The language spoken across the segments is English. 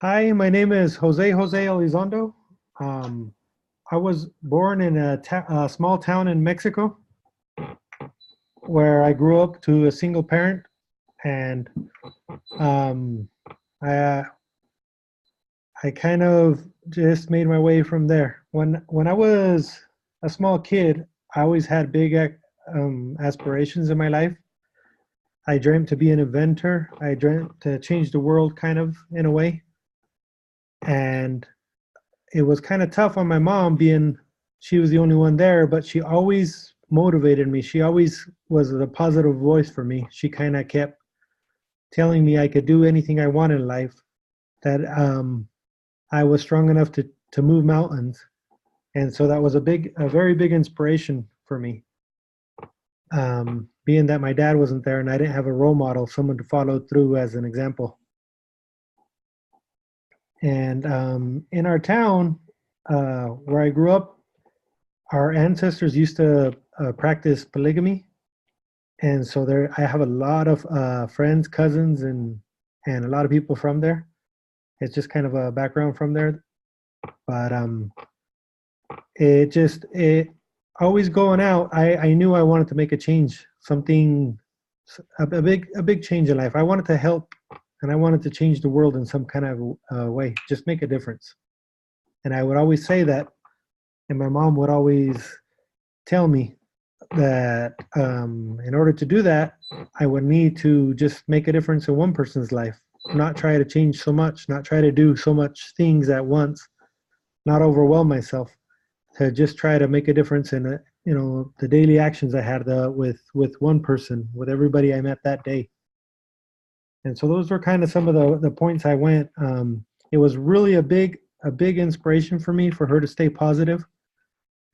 Hi, my name is Jose Elizondo. Um, I was born in a small town in Mexico where I grew up to a single parent, and um, I I kind of just made my way from there. When I was a small kid, I always had big aspirations in my life. I dreamt to be an inventor. I dreamt to change the world, kind of in a way, and it was kind of tough on my mom being she was the only one there, but she always motivated me. She always was a positive voice for me. She kind of kept telling me I could do anything I wanted in life, that I was strong enough to move mountains. And so that was a very big inspiration for me. Being that my dad wasn't there and I didn't have a role model, someone to follow through as an example. And in our town, where I grew up, our ancestors used to practice polygamy, and so there I have a lot of friends, cousins, and a lot of people from there. It's just kind of a background from there, but it always going out. I knew I wanted to make a change, something a big change in life. I wanted to help, and I wanted to change the world in some kind of way, just make a difference. And I would always say that, and my mom would always tell me that in order to do that, I would need to just make a difference in one person's life, not try to change so much, not try to do so much things at once, not overwhelm myself, to just try to make a difference in the daily actions I had with one person, with everybody I met that day. And so those were kind of some of the points I went. It was really a big inspiration for me, for her to stay positive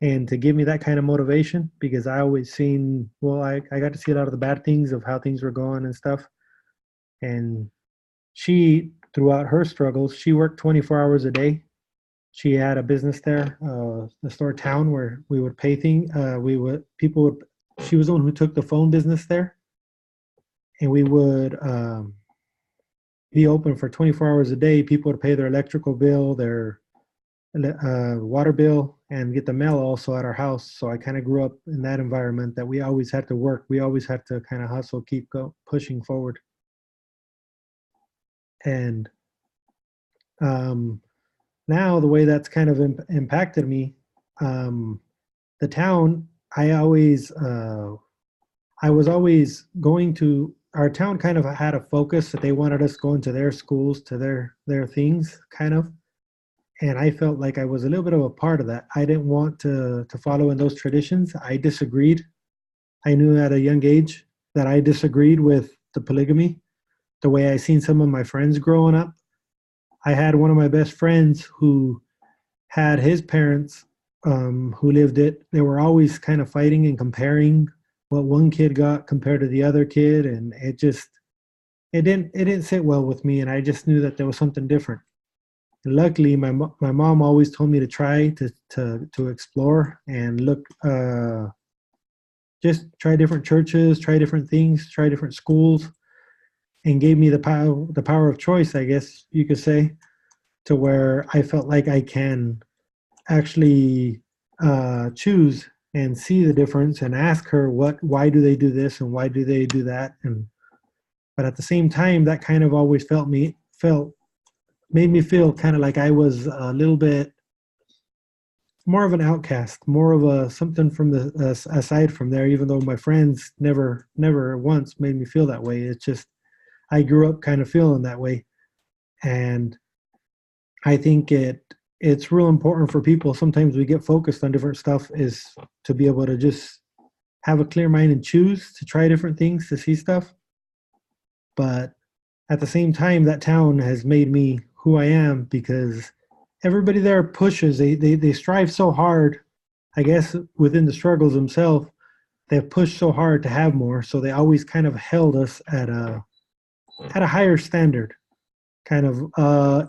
and to give me that kind of motivation, because I always seen, well, I got to see a lot of the bad things of how things were going and stuff. And she, throughout her struggles, she worked 24 hours a day. She had a business there, the store town, where we would pay things. We would people would. She was the one who took the phone business there, and we would be open for 24 hours a day. People would pay their electrical bill, their water bill, and get the mail also at our house. So I kind of grew up in that environment, that we always had to work. We always had to kind of hustle, pushing forward. And um, now the way that's kind of impacted me, um, the town, I was always going to our town, kind of had a focus that they wanted us going to their schools, to their things, kind of. And I felt like I was a little bit of a part of that. I didn't want to follow in those traditions. I disagreed. I knew at a young age that I disagreed with the polygamy, the way I seen some of my friends growing up. I had one of my best friends who had his parents, who lived it. They were always kind of fighting and comparing what one kid got compared to the other kid, and it didn't sit well with me. And I just knew that there was something different. Luckily, my mom always told me to try to explore and look, just try different churches, try different things, try different schools, and gave me the power of choice, I guess you could say, to where I felt like I can actually choose and see the difference, and ask her why do they do this and why do they do that. And but at the same time, that kind of always felt made me feel kind of like I was a little bit more of an outcast, more of a something from the aside from there. Even though my friends never once made me feel that way, it's just I grew up kind of feeling that way. And I think it's real important for people. Sometimes we get focused on different stuff, is to be able to just have a clear mind and choose to try different things, to see stuff. But at the same time, that town has made me who I am, because everybody there pushes. They strive so hard. I guess within the struggles themselves, they've pushed so hard to have more. So they always kind of held us at a higher standard. Kind of,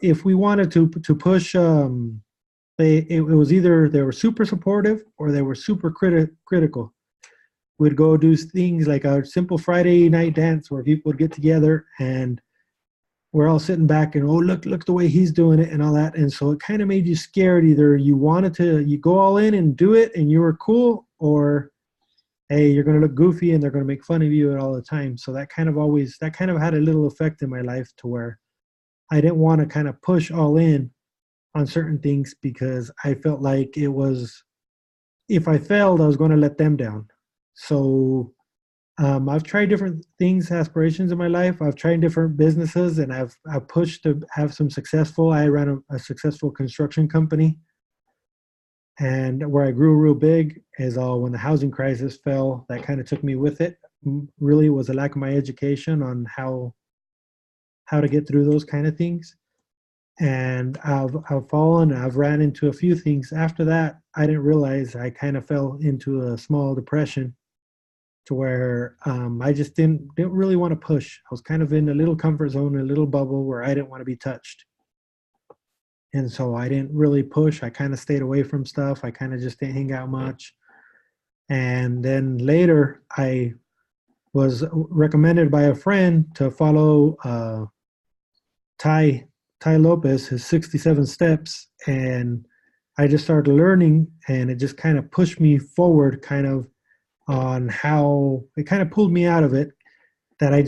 if we wanted to push, it was either they were super supportive or they were super critical. We'd go do things like a simple Friday night dance where people would get together, and we're all sitting back and, oh, look the way he's doing it and all that. And so it kind of made you scared. Either you wanted to, you go all in and do it and you were cool, or hey, you're going to look goofy and they're going to make fun of you all the time. So that kind of had a little effect in my life, to where I didn't want to kind of push all in on certain things, because I felt like it was, if I failed, I was going to let them down. So I've tried different things, aspirations in my life. I've tried different businesses, and I've pushed to have some successful. I ran a successful construction company, and where I grew real big is all when the housing crisis fell. That kind of took me with it. Really, was a lack of my education on how to get through those kind of things. And I've fallen. I've ran into a few things. After that, I didn't realize I kind of fell into a small depression, to where I just didn't really want to push. I was kind of in a little comfort zone, a little bubble where I didn't want to be touched. And so I didn't really push. I kind of stayed away from stuff. I kind of just didn't hang out much. And then later, I was recommended by a friend to follow Ty Ty Lopez, his 67 steps, and I just started learning, and it just kind of pushed me forward, kind of on how it kind of pulled me out of it. That I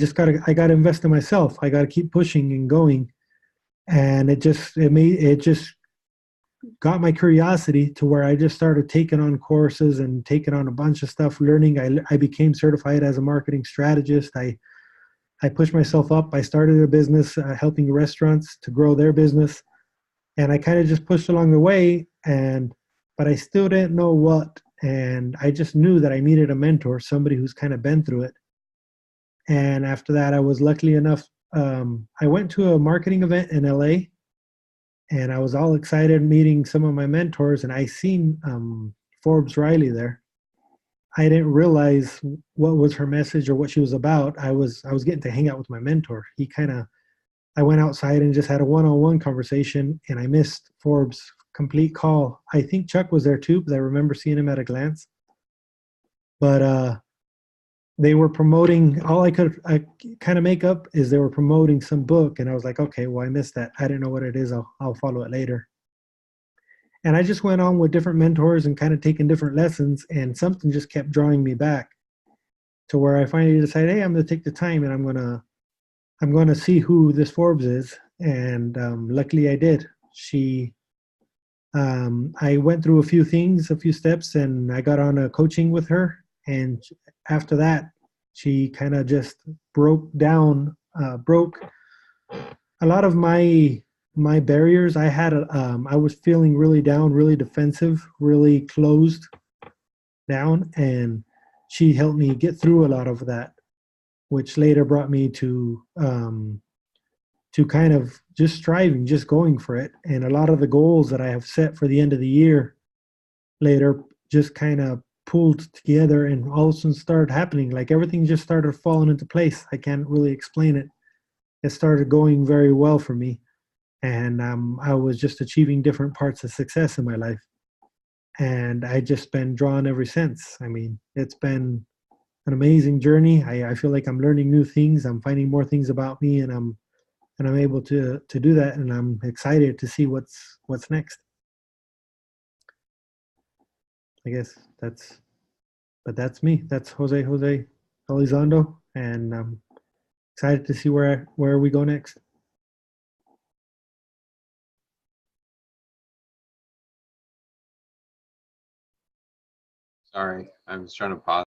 got to invest in myself. I got to keep pushing and going, and it just got my curiosity, to where I just started taking on courses and taking on a bunch of stuff, learning. I became certified as a marketing strategist. I pushed myself up. I started a business helping restaurants to grow their business, and I kind of just pushed along the way. But I still didn't know what, and I just knew that I needed a mentor, somebody who's kind of been through it. And after that, I was lucky enough. I went to a marketing event in LA, and I was all excited meeting some of my mentors, and I seen Forbes Riley there. I didn't realize what was her message or what she was about. I was getting to hang out with my mentor. I went outside and just had a one-on-one conversation, and I missed Forbes' complete call. I think Chuck was there too, because I remember seeing him at a glance. But they were promoting, I kind of make up is they were promoting some book, and I was like, okay, well, I missed that. I didn't know what it is. I'll follow it later. And I just went on with different mentors and kind of taking different lessons, and something just kept drawing me back, to where I finally decided, hey, I'm going to take the time, and I'm going to see who this Forbes is. And luckily I did. I went through a few things, a few steps, and I got on a coaching with her. And after that, she kind of just broke a lot of my barriers. I was feeling really down, really defensive, really closed down, and she helped me get through a lot of that, which later brought me to kind of just striving, just going for it. And a lot of the goals that I have set for the end of the year later just kind of pulled together, and all of a sudden started happening. Like everything just started falling into place. I can't really explain it. It started going very well for me. And I was just achieving different parts of success in my life. And I just been drawn ever since. I mean, it's been an amazing journey. I feel like I'm learning new things. I'm finding more things about me, and I'm able to do that, and I'm excited to see what's next. I guess that's me. That's Jose Elizondo, and I'm excited to see where we go next. Sorry, I was trying to pause.